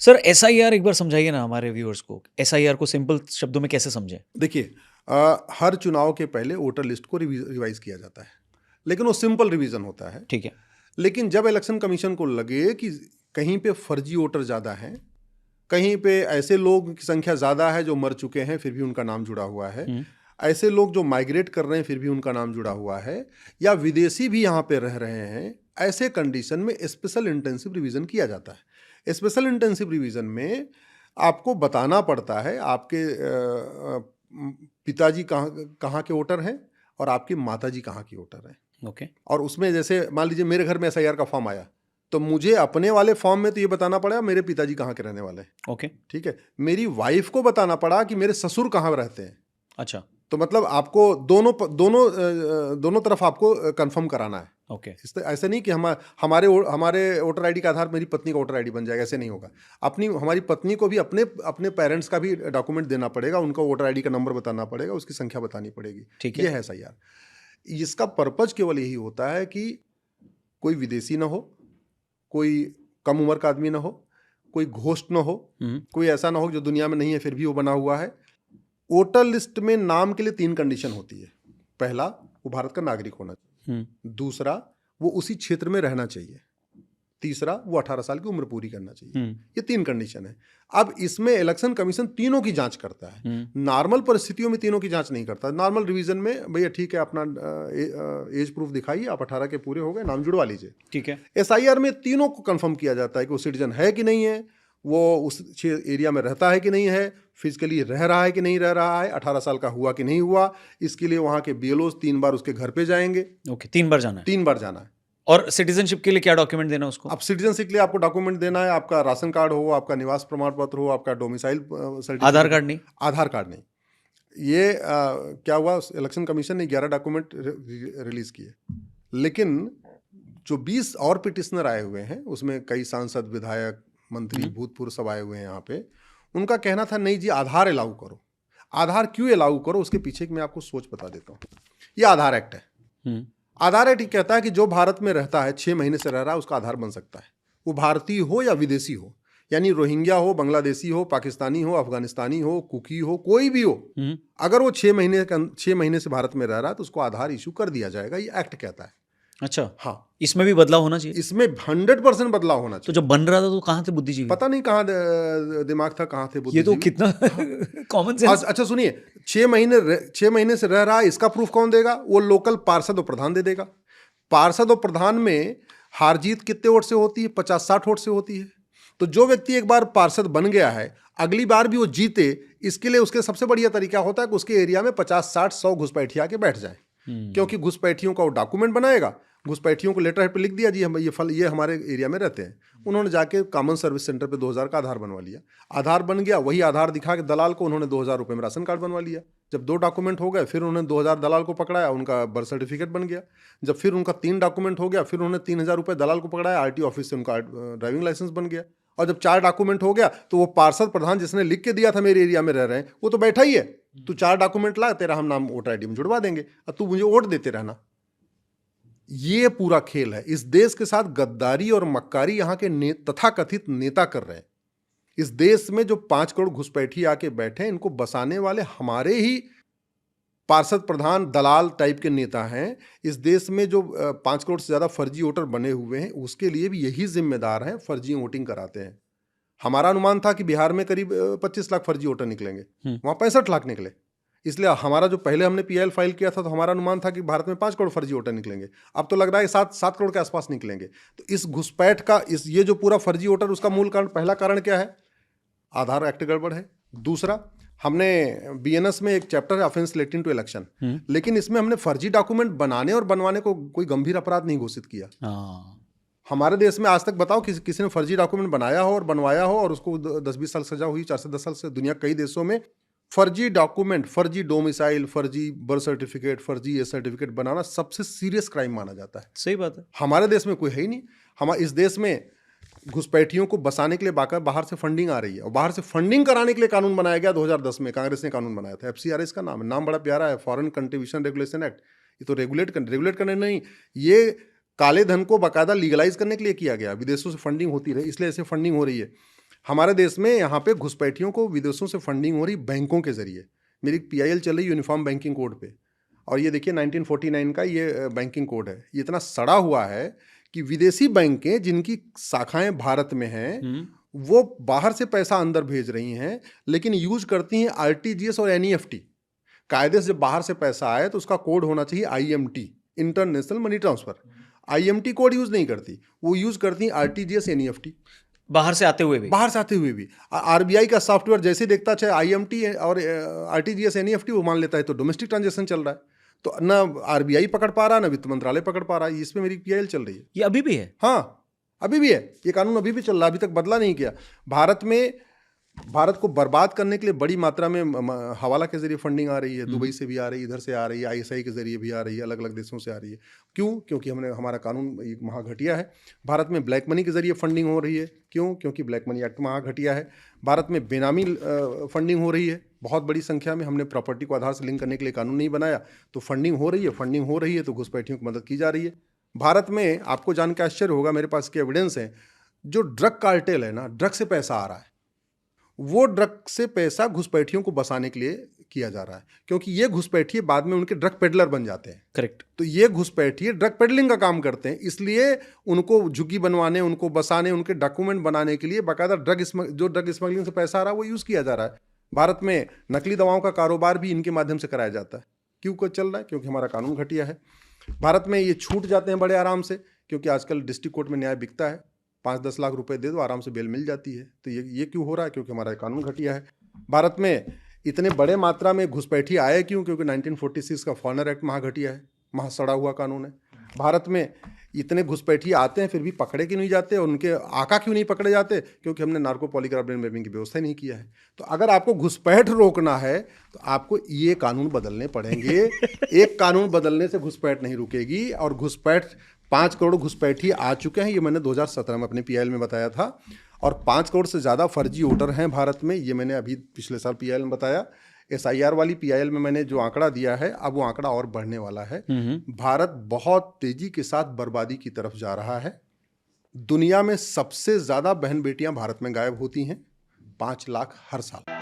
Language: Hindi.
सर एसआईआर एक बार समझाइए ना हमारे व्यूअर्स को, एसआईआर को सिंपल शब्दों में कैसे समझें? देखिए, हर चुनाव के पहले वोटर लिस्ट को रिवाइज किया जाता है, लेकिन वो सिंपल रिवीजन होता है। ठीक है। लेकिन जब इलेक्शन कमीशन को लगे कि कहीं पे फर्जी वोटर ज़्यादा हैं, कहीं पे ऐसे लोग की संख्या ज़्यादा है जो मर चुके हैं फिर भी उनका नाम जुड़ा हुआ है, ऐसे लोग जो माइग्रेट कर रहे हैं फिर भी उनका नाम जुड़ा हुआ है, या विदेशी भी यहाँ पे रह रहे हैं, ऐसे कंडीशन में स्पेशल इंटेंसिव रिवीजन किया जाता है। स्पेशल इंटेंसिव रिवीजन में आपको बताना पड़ता है आपके पिताजी कहाँ के वोटर हैं और आपकी माताजी कहाँ की वोटर हैं। ओके। और उसमें जैसे मान लीजिए मेरे घर में एसआईआर का फॉर्म आया, तो मुझे अपने वाले फॉर्म में तो ये बताना पड़ा मेरे पिताजी कहाँ के रहने वाले हैं। ओके। ठीक है, मेरी वाइफ को बताना पड़ा कि मेरे ससुर कहाँ रहते हैं। अच्छा। तो मतलब आपको दोनों तरफ आपको कंफर्म कराना है। ओके। ऐसे नहीं कि हमारे वोटर आईडी के आधार पर मेरी पत्नी का वोटर आईडी बन जाएगा, ऐसे नहीं होगा। हमारी पत्नी को भी अपने पेरेंट्स का भी डॉक्यूमेंट देना पड़ेगा, उनका वोटर आईडी का नंबर बताना पड़ेगा, उसकी संख्या बतानी पड़ेगी। ठीक है। ये है एसआईआर। इसका पर्पज केवल यही होता है कि कोई विदेशी ना हो, कोई कम उम्र का आदमी ना हो, कोई घोस्ट ना हो, कोई ऐसा ना हो जो दुनिया में नहीं है फिर भी वो बना हुआ है। वोटर लिस्ट में नाम के लिए 3 कंडीशन होती है। पहला, वो भारत का नागरिक होना चाहिए। दूसरा, वो उसी क्षेत्र में रहना चाहिए। तीसरा, वो 18 साल की उम्र पूरी करना चाहिए। ये 3 कंडीशन है। अब इसमें इलेक्शन कमीशन तीनों की जांच करता है। नॉर्मल परिस्थितियों में तीनों की जांच नहीं करता। नॉर्मल रिवीजन में भैया ठीक है, अपना एज प्रूफ दिखाइए, आप 18 के पूरे हो गए, नाम जुड़वा लीजिए। ठीक है। एसआईआर में तीनों को कंफर्म किया जाता है कि वो सिटीजन है कि नहीं है, वो उस एरिया में रहता है कि नहीं है, फिजिकली रह रहा है कि नहीं रह रहा है, 18 साल का हुआ कि नहीं हुआ। इसके लिए वहाँ के बीएलओ 3 बार उसके घर पे जाएंगे। ओके, 3 बार जाना है। 3 बार जाना है। और सिटीजनशिप के लिए क्या डॉक्यूमेंट देना उसको? अब सिटीजनशिप के लिए आपको डॉक्यूमेंट देना है, आपका राशन कार्ड हो, आपका निवास प्रमाण पत्र हो, आपका डोमिसाइल सर्टिफिकेट। आधार कार्ड नहीं? आधार कार्ड नहीं। ये क्या हुआ, इलेक्शन कमीशन ने 11 डॉक्यूमेंट रिलीज किए, लेकिन जो 20 और पिटिशनर आए हुए हैं, उसमें कई सांसद, विधायक, मंत्री, भूतपूर्व सब आए हुए हैं यहाँ पे। उनका कहना था नहीं जी, आधार अलाउ करो। आधार क्यों अलाउ करो, उसके पीछे मैं आपको सोच बता देता हूँ। ये आधार एक्ट है। आधार एक्ट कहता है कि जो भारत में रहता है, 6 महीने से रह रहा है, उसका आधार बन सकता है। वो भारतीय हो या विदेशी हो, यानी रोहिंग्या हो, बांग्लादेशी हो, पाकिस्तानी हो, अफगानिस्तानी हो, कुकी हो, कोई भी हो, अगर वो 6 महीने से भारत में रह रहा है तो उसको आधार इशू कर दिया जाएगा। ये एक्ट कहता है। अच्छा। हाँ, इसमें भी बदलाव होना चाहिए? इसमें 100% बदलाव होना चाहिए। तो जब बन रहा था तो कहाँ थे बुद्धिजीवी? पता नहीं कहाँ दिमाग था, कहाँ थे बुद्धिजीवी। ये तो कितना कॉमन सेंस। अच्छा सुनिए, 6 महीने से रह रहा है, इसका प्रूफ कौन देगा? वो लोकल पार्षद और प्रधान दे देगा। पार्षद और प्रधान में हार जीत कितने वोट से होती है? 50-60 वोट से होती है। तो जो व्यक्ति एक बार पार्षद बन गया है, अगली बार भी वो जीते, इसके लिए उसके सबसे बढ़िया तरीका होता है कि उसके एरिया में 50-60-100 घुसपैठिया के बैठ जाए। क्योंकि घुसपैठियों का वो डॉक्यूमेंट बनाएगा, घुसपैठियों को लेटर हेड पे लिख दिया जी हम ये हमारे एरिया में रहते हैं। उन्होंने जाके कॉमन सर्विस सेंटर पे 2000 का आधार बनवा लिया। आधार बन गया, वही आधार दिखा के दलाल को उन्होंने 2000 रुपये में राशन कार्ड बनवा लिया। जब 2 डॉक्यूमेंट हो गए, फिर उन्होंने 2000 दलाल को पकड़ाया, उनका बर्थ सर्टिफिकेट बन गया। जब फिर उनका 3 डॉक्यूमेंट हो गया, फिर उन्होंने 3000 रुपये दलाल को पकड़ाया, आरटीओ ऑफिस से उनका ड्राइविंग लाइसेंस बन गया। और जब 4 डॉक्यूमेंट हो गया, तो वो पार्षद प्रधान जिसने लिख के दिया था मेरे एरिया में रह रहे हैं, वो तो बैठा ही है। तू 4 डॉक्यूमेंट ला, तेरा हम नाम वोटर आईडी में जुड़वा देंगे और तू मुझे वोट देते रहना। ये पूरा खेल है। इस देश के साथ गद्दारी और मक्कारी यहाँ के तथाकथित नेता कर रहे हैं। इस देश में जो 5 करोड़ घुसपैठी आके बैठे हैं, इनको बसाने वाले हमारे ही पार्षद, प्रधान, दलाल टाइप के नेता हैं। इस देश में जो 5 करोड़ से ज़्यादा फर्जी वोटर बने हुए हैं, उसके लिए भी यही जिम्मेदार हैं, फर्जी वोटिंग कराते हैं। हमारा अनुमान था कि बिहार में करीब 25 लाख फर्जी वोटर निकलेंगे, वहाँ 65 लाख निकले। इसलिए हमारा जो पहले हमने पीएल फाइल किया था, तो हमारा अनुमान था कि भारत में 5 करोड़ फर्जी वोटर निकलेंगे। अब तो लग रहा है 7 करोड़ के आसपास निकलेंगे। तो इस घुसपैठ का, ये जो पूरा फर्जी वोटर, उसका मूल कारण, पहला कारण क्या है? आधार एक्ट गड़बड़ है। दूसरा, हमने बीएनएस में एक चैप्टर है ऑफेंस रिलेटिंग टू इलेक्शन, लेकिन इसमें हमने फर्जी डॉक्यूमेंट बनाने और बनवाने को कोई गंभीर अपराध नहीं घोषित किया। हमारे देश में आज तक बताओ किसी ने फर्जी डॉक्यूमेंट बनाया हो और बनवाया हो और उसको 10-20 साल सजा हुई, 4 से 10 साल से। दुनिया कई देशों में फर्जी डॉक्यूमेंट, फर्जी डोमिसाइल, फर्जी बर्थ सर्टिफिकेट, फर्जी ये सर्टिफिकेट बनाना सबसे सीरियस क्राइम माना जाता है। सही बात है। हमारे देश में कोई है ही नहीं। इस देश में घुसपैठियों को बसाने के लिए बाहर से फंडिंग आ रही है, और बाहर से फंडिंग कराने के लिए कानून बनाया गया 2010 में। कांग्रेस ने कानून बनाया था, FCRA का नाम है। नाम बड़ा प्यारा है, फॉरेन कंट्रीब्यूशन रेगुलेशन एक्ट। ये तो रेगुलेट करने नहीं, ये काले धन को बाकायदा लीगलाइज करने के लिए किया गया। विदेशों से फंडिंग होती रही, इसलिए ऐसे फंडिंग हो रही है। हमारे देश में यहाँ पे घुसपैठियों को विदेशों से फंडिंग हो रही बैंकों के जरिए। मेरी पीआईएल चल रही यूनिफॉर्म बैंकिंग कोड पे, और ये देखिए 1949 का ये बैंकिंग कोड है। ये इतना सड़ा हुआ है कि विदेशी बैंकें जिनकी शाखाएं भारत में हैं वो बाहर से पैसा अंदर भेज रही हैं, लेकिन यूज करती हैं आरटीजीएस और एनईएफटी। कायदे से जब बाहर से पैसा आए तो उसका कोड होना चाहिए IMT, international money transfer. IMT code use नहीं करती, वो यूज करती हैं आरटीजीएस एनईएफटी। बाहर से आते हुए भी आरबीआई का सॉफ्टवेयर जैसे देखता चाहे आईएमटी और आरटीजीएस एनईएफटी वो मान लेता है तो डोमेस्टिक ट्रांजैक्शन चल रहा है। तो ना आरबीआई पकड़ पा रहा, ना वित्त मंत्रालय पकड़ पा रहा है। इसमें मेरी पीआईएल चल रही है। ये अभी भी है? हाँ, अभी भी है। ये कानून अभी भी चल रहा है, अभी तक बदला नहीं किया। भारत को बर्बाद करने के लिए बड़ी मात्रा में हवाला के जरिए फंडिंग आ रही है। दुबई से भी आ रही है, इधर से आ रही है, आईएसआई के जरिए भी आ रही है, अलग अलग देशों से आ रही है। क्यों? क्योंकि हमारा कानून महाघटिया है। भारत में ब्लैक मनी के जरिए फंडिंग हो रही है। क्यों? क्योंकि ब्लैक मनी एक्ट महाघटिया है। भारत में बेनामी फंडिंग हो रही है बहुत बड़ी संख्या में। हमने प्रॉपर्टी को आधार से लिंक करने के लिए कानून नहीं बनाया, तो फंडिंग हो रही है तो घुसपैठियों की मदद की जा रही है। भारत में आपको जान के आश्चर्य होगा, मेरे पास के एविडेंस है, जो ड्रग कार्टेल है ना, ड्रग से पैसा आ रहा है, वो ड्रग से पैसा घुसपैठियों को बसाने के लिए किया जा रहा है। क्योंकि ये घुसपैठिए बाद में उनके ड्रग पेडलर बन जाते हैं। करेक्ट। तो ये घुसपैठिए ड्रग पेडलिंग का काम करते हैं, इसलिए उनको झुग्गी बनवाने, उनको बसाने, उनके डॉक्यूमेंट बनाने के लिए बाकायदा ड्रग स्मगलिंग से पैसा आ रहा है वो यूज़ किया जा रहा है। भारत में नकली दवाओं का कारोबार भी इनके माध्यम से कराया जाता है। क्यों को चल रहा है? क्योंकि हमारा कानून घटिया है। भारत में ये छूट जाते हैं बड़े आराम से, क्योंकि आजकल डिस्ट्रिक्ट कोर्ट में न्याय बिकता है। 5-10 लाख रुपए दे दो, आराम से बेल मिल जाती है। तो ये क्यों हो रहा है? क्योंकि हमारा कानून घटिया है। भारत में इतने बड़े मात्रा में घुसपैठी आए क्यों? क्योंकि 1946 का फॉरेनर एक्ट महाघटिया है, महासड़ा हुआ कानून है। भारत में इतने घुसपैठी आते हैं फिर भी पकड़े क्यों नहीं जाते, और उनके आका क्यों नहीं पकड़े जाते? क्योंकि हमने नार्को पॉलीग्राफ ब्रेन मैपिंग की व्यवस्था ही नहीं किया है। तो अगर आपको घुसपैठ रोकना है तो आपको ये कानून बदलने पड़ेंगे। एक कानून बदलने से घुसपैठ नहीं रुकेगी। और घुसपैठ 5 करोड़ घुसपैठी आ चुके हैं, ये मैंने 2017 में अपने पीआईएल में बताया था। और 5 करोड़ से ज़्यादा फर्जी वोटर हैं भारत में, ये मैंने अभी पिछले साल पीआईएल में बताया। एसआईआर वाली पीआईएल में मैंने जो आंकड़ा दिया है, अब वो आंकड़ा और बढ़ने वाला है। भारत बहुत तेजी के साथ बर्बादी की तरफ जा रहा है। दुनिया में सबसे ज़्यादा बहन बेटियां भारत में गायब होती हैं, 5 लाख हर साल।